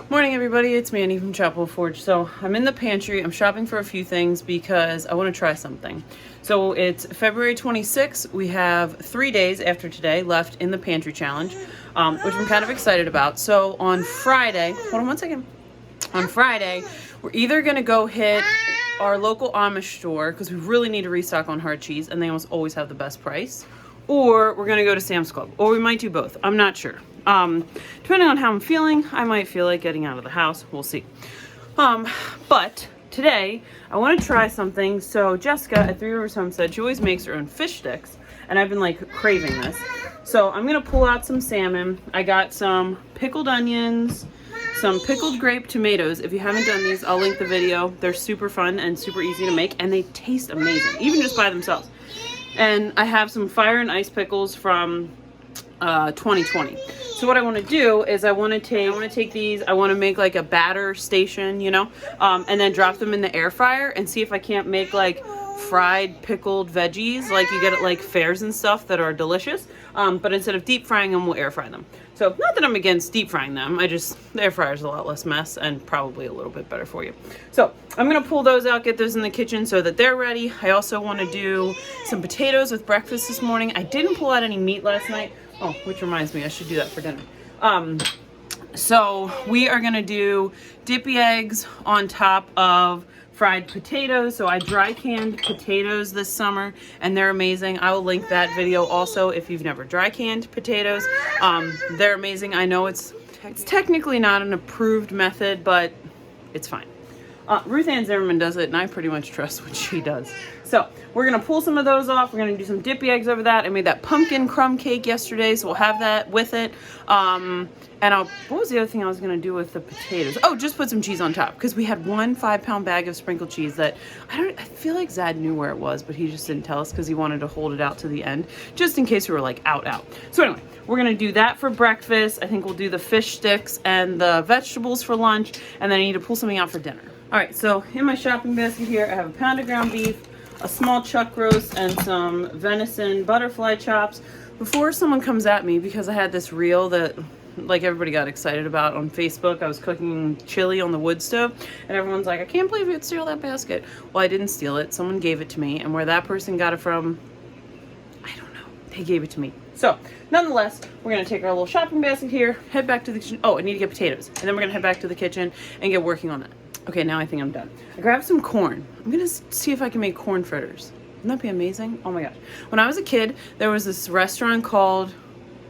Morning everybody, it's Mandy from Chapel Forge. So I'm in the pantry, I'm shopping for a few things because I want to try something. So it's February 26th, we have 3 days after today left in the pantry challenge, which I'm kind of excited about. So on Friday, hold on one second. On Friday, we're either going to go hit our local Amish store because we really need to restock on hard cheese and they almost always have the best price, or we're going to go to Sam's Club, or we might do both. I'm not sure. Depending on how I'm feeling, I might feel like getting out of the house. We'll see. But today I want to try something. So Jessica at Three Rivers Homestead, she always makes her own fish sticks, and I've been like craving this. So I'm going to pull out some salmon. I got some pickled onions, some pickled grape tomatoes. If you haven't done these, I'll link the video. They're super fun and super easy to make, and they taste amazing, even just by themselves. And I have some fire and ice pickles from 2020. So what I want to do is I want to take these, I want to make like a batter station, you know, and then drop them in the air fryer and see if I can't make like fried pickled veggies like you get at like fairs and stuff that are delicious. But instead of deep frying them, we'll air fry them. So not that I'm against deep frying them, the air fryer is a lot less mess and probably a little bit better for you. So I'm going to pull those out, get those in the kitchen so that they're ready. I also want to do some potatoes with breakfast this morning. I didn't pull out any meat last night. Oh, which reminds me, I should do that for dinner. So we are going to do dippy eggs on top of fried potatoes. So I dry canned potatoes this summer and they're amazing. I will link that video also if you've never dry canned potatoes. They're amazing. I know it's technically not an approved method, but it's fine. Ruth Ann Zimmerman does it and I pretty much trust what she does. So we're going to pull some of those off. We're going to do some dippy eggs over that. I made that pumpkin crumb cake yesterday, so we'll have that with it. What was the other thing I was going to do with the potatoes? Oh, just put some cheese on top because we had one 5-pound bag of sprinkled cheese that I feel like Zad knew where it was, but he just didn't tell us because he wanted to hold it out to the end just in case we were like out. So anyway, we're going to do that for breakfast. I think we'll do the fish sticks and the vegetables for lunch, and then I need to pull something out for dinner. All right, so in my shopping basket here, I have a pound of ground beef, a small chuck roast, and some venison butterfly chops. Before someone comes at me, because I had this reel that like everybody got excited about on Facebook, I was cooking chili on the wood stove, and everyone's like, I can't believe you'd steal that basket. Well, I didn't steal it. Someone gave it to me, and where that person got it from, I don't know. They gave it to me. So, nonetheless, we're going to take our little shopping basket here, head back to the kitchen. Oh, I need to get potatoes. And then we're going to head back to the kitchen and get working on that. Okay, now I think I'm done. I grabbed some corn. I'm going to see if I can make corn fritters. Wouldn't that be amazing? Oh my gosh. When I was a kid, there was this restaurant called,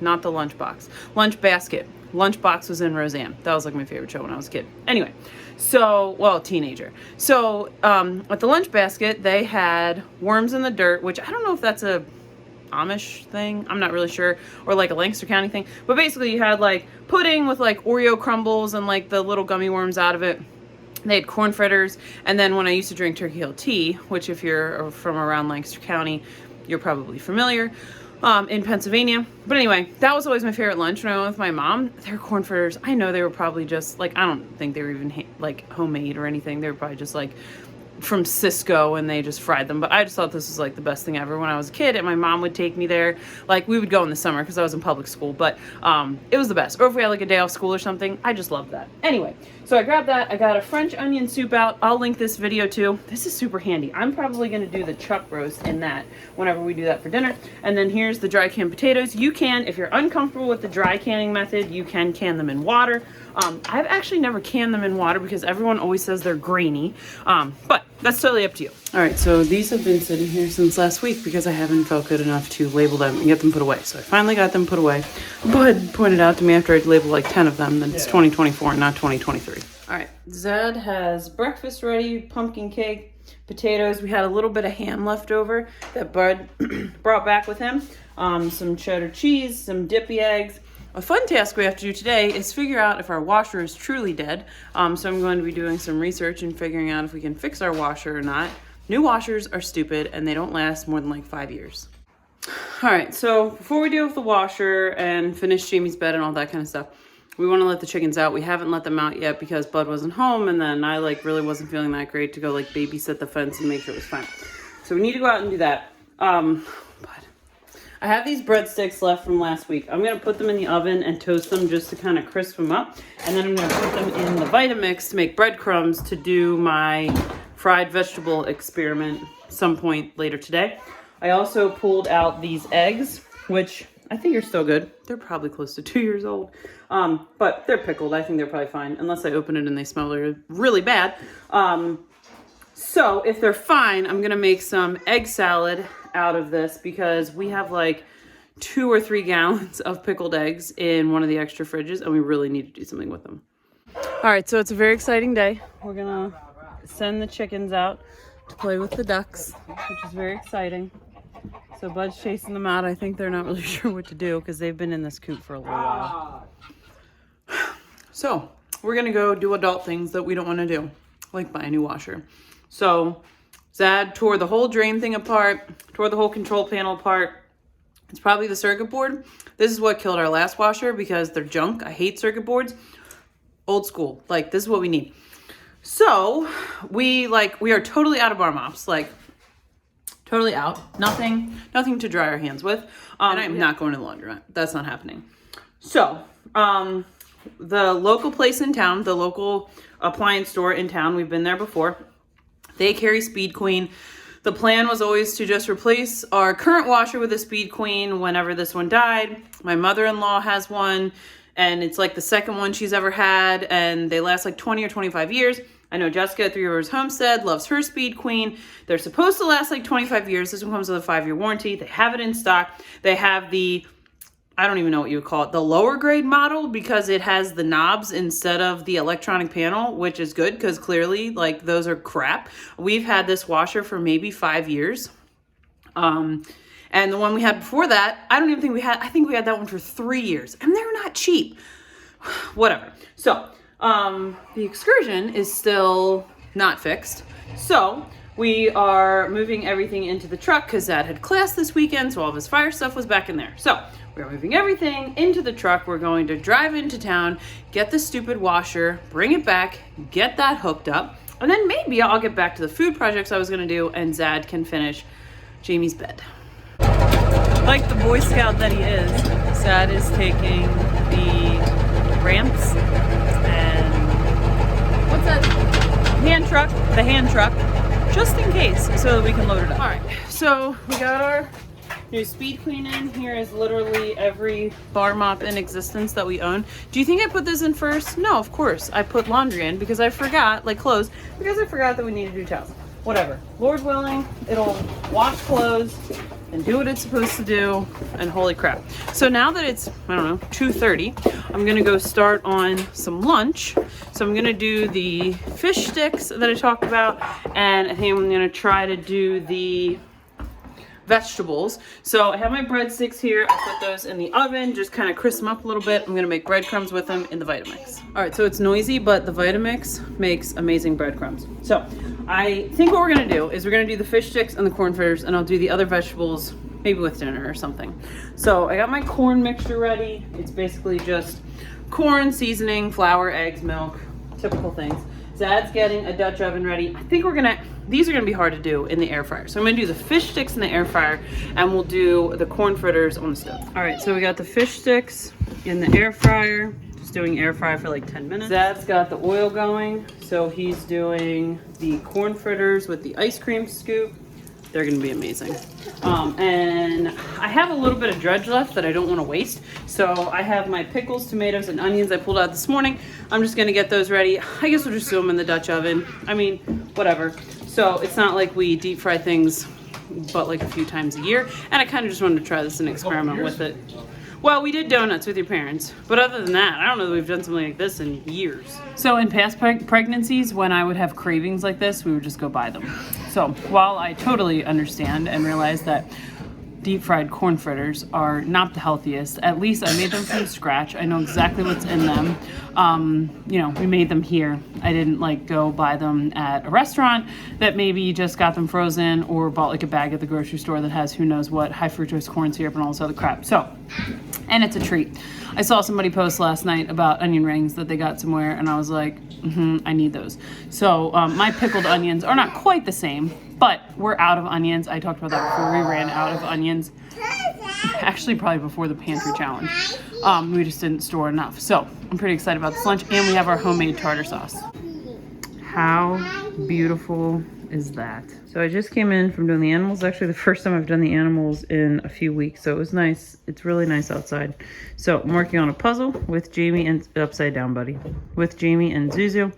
not the Lunchbox, Lunch Basket. Lunchbox was in Roseanne. That was like my favorite show when I was a kid. Anyway, so, well, teenager. So, at the Lunch Basket, they had worms in the dirt, which I don't know if that's a Amish thing, I'm not really sure, or like a Lancaster County thing, but basically you had like pudding with like Oreo crumbles and like the little gummy worms out of it. They had corn fritters, and then when I used to drink Turkey Hill tea, which if you're from around Lancaster County, you're probably familiar, in Pennsylvania. But anyway, that was always my favorite lunch when I went with my mom. Their corn fritters, I know they were probably just like, I don't think they were even like homemade or anything. They were probably just like from Cisco and they just fried them, but I just thought this was like the best thing ever when I was a kid, and my mom would take me there. Like we would go in the summer because I was in public school, but it was the best. Or if we had like a day off school or something, I just loved that. Anyway, so I grabbed that. I got a French onion soup out. I'll link this video too. This is super handy. I'm probably going to do the chuck roast in that whenever we do that for dinner. And then here's the dry canned potatoes. You can, if you're uncomfortable with the dry canning method, you can can them in water. I've actually never canned them in water because everyone always says they're grainy, but that's totally up to you. All right, so these have been sitting here since last week because I haven't felt good enough to label them and get them put away. So I finally got them put away. Bud pointed out to me after I'd labeled like 10 of them that it's 2024 and not 2023. All right, Zed has breakfast ready, pumpkin cake, potatoes. We had a little bit of ham left over that Bud brought back with him, some cheddar cheese, some dippy eggs. A fun task we have to do today is figure out if our washer is truly dead. So I'm going to be doing some research and figuring out if we can fix our washer or not. New washers are stupid and they don't last more than like 5 years. All right, so before we deal with the washer and finish Jamie's bed and all that kind of stuff, we want to let the chickens out. We haven't let them out yet because Bud wasn't home, and then I like really wasn't feeling that great to go like babysit the fence and make sure it was fine. So we need to go out and do that. But I have these breadsticks left from last week. I'm going to put them in the oven and toast them just to kind of crisp them up. And then I'm going to put them in the Vitamix to make breadcrumbs to do my fried vegetable experiment some point later today. I also pulled out these eggs, which I think are still good. They're probably close to 2 years old, but they're pickled. I think they're probably fine, unless I open it and they smell really bad. So if they're fine, I'm gonna make some egg salad out of this because we have like 2 or 3 gallons of pickled eggs in one of the extra fridges and we really need to do something with them. All right, so it's a very exciting day. We're gonna send the chickens out to play with the ducks, which is very exciting. So Bud's chasing them out. I think they're not really sure what to do because they've been in this coop for a little while. So we're gonna go do adult things that we don't wanna do, like buy a new washer. So Zad tore the whole drain thing apart, tore the whole control panel apart. It's probably the circuit board. This is what killed our last washer because they're junk. I hate circuit boards. Old school, like this is what we need. So we are totally out of bar mops, like totally out. Nothing to dry our hands with. And I'm not going to the laundromat. That's not happening. So the local place in town, the local appliance store in town, we've been there before. They carry Speed Queen. The plan was always to just replace our current washer with a Speed Queen whenever this one died. My mother-in-law has one, and it's like the second one she's ever had, and they last like 20 or 25 years. I know Jessica at Three Rivers Homestead loves her Speed Queen. They're supposed to last like 25 years. This one comes with a 5-year warranty. They have it in stock. They have the, I don't even know what you would call it, the lower grade model because it has the knobs instead of the electronic panel, which is good because clearly like those are crap. We've had this washer for maybe 5 years. And the one we had before that, I think we had that one for 3 years and they're not cheap. Whatever. So, the excursion is still not fixed. So we are moving everything into the truck because Zad had class this weekend. So all of his fire stuff was back in there. So we're moving everything into the truck. We're going to drive into town, get the stupid washer, bring it back, get that hooked up. And then maybe I'll get back to the food projects I was going to do and Zad can finish Jamie's bed. Like the Boy Scout that he is, Zad is taking the ramps and what's that? The hand truck, just in case, so that we can load it up. All right, so we got our new Speed Queen in. Here is literally every bar mop in existence that we own. Do you think I put this in first? No, of course. I put laundry in because I forgot, like clothes, because I forgot that we need to do towels. Whatever. Lord willing, it'll wash clothes and do what it's supposed to do, and holy crap. So now that it's, I don't know, 2:30, I'm gonna go start on some lunch. So I'm gonna do the fish sticks that I talked about, and I think I'm gonna try to do the vegetables. So I have my breadsticks here. I put those in the oven, just kind of crisp them up a little bit. I'm gonna make breadcrumbs with them in the Vitamix. All right, so it's noisy, but the Vitamix makes amazing breadcrumbs. So I think what we're gonna do is we're gonna do the fish sticks and the corn fritters, and I'll do the other vegetables maybe with dinner or something. So I got my corn mixture ready. It's basically just corn, seasoning, flour, eggs, milk, typical things. Zad's getting a Dutch oven ready. I think these are gonna be hard to do in the air fryer. So I'm gonna do the fish sticks in the air fryer and we'll do the corn fritters on the stove. All right, so we got the fish sticks in the air fryer. Just doing air fry for like 10 minutes. Zad's got the oil going. So he's doing the corn fritters with the ice cream scoop. They're gonna be amazing. And I have a little bit of dredge left that I don't wanna waste. So I have my pickles, tomatoes, and onions I pulled out this morning. I'm just gonna get those ready. I guess we'll just do them in the Dutch oven. I mean, whatever. So it's not like we deep fry things but like a few times a year. And I kind of just wanted to try this and experiment with it. Well, we did donuts with your parents, but other than that, I don't know that we've done something like this in years. So in past pregnancies, when I would have cravings like this, we would just go buy them. So while I totally understand and realize that deep fried corn fritters are not the healthiest, at least I made them from scratch. I know exactly what's in them. You know, we made them here. I didn't like go buy them at a restaurant that maybe just got them frozen or bought like a bag at the grocery store that has who knows what high fructose corn syrup and all this other crap. So, and it's a treat. I saw somebody post last night about onion rings that they got somewhere and I was like, I need those. So my pickled onions are not quite the same, but we're out of onions. I talked about that before. We ran out of onions. actually probably before the pantry challenge. We just didn't store enough. So I'm pretty excited about this lunch, and we have our homemade tartar sauce. How beautiful is that? So I just came in from doing the animals. Actually, the first time I've done the animals in a few weeks, so it was nice. It's really nice outside. So I'm working on a puzzle with Jamie and upside down, buddy. With Jamie and Zuzu,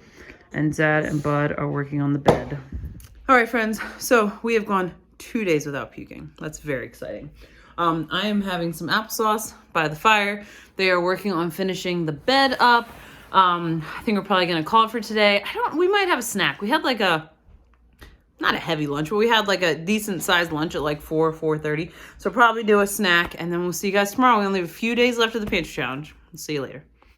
and Zad and Bud are working on the bed. All right, friends. So we have gone 2 days without puking. That's very exciting. I am having some applesauce by the fire. They are working on finishing the bed up. I think we're probably gonna call it for today. We might have a snack. We had like not a heavy lunch, but we had like a decent sized lunch at like 4:30. So probably do a snack, and then we'll see you guys tomorrow. We only have a few days left of the pantry challenge. We'll see you later.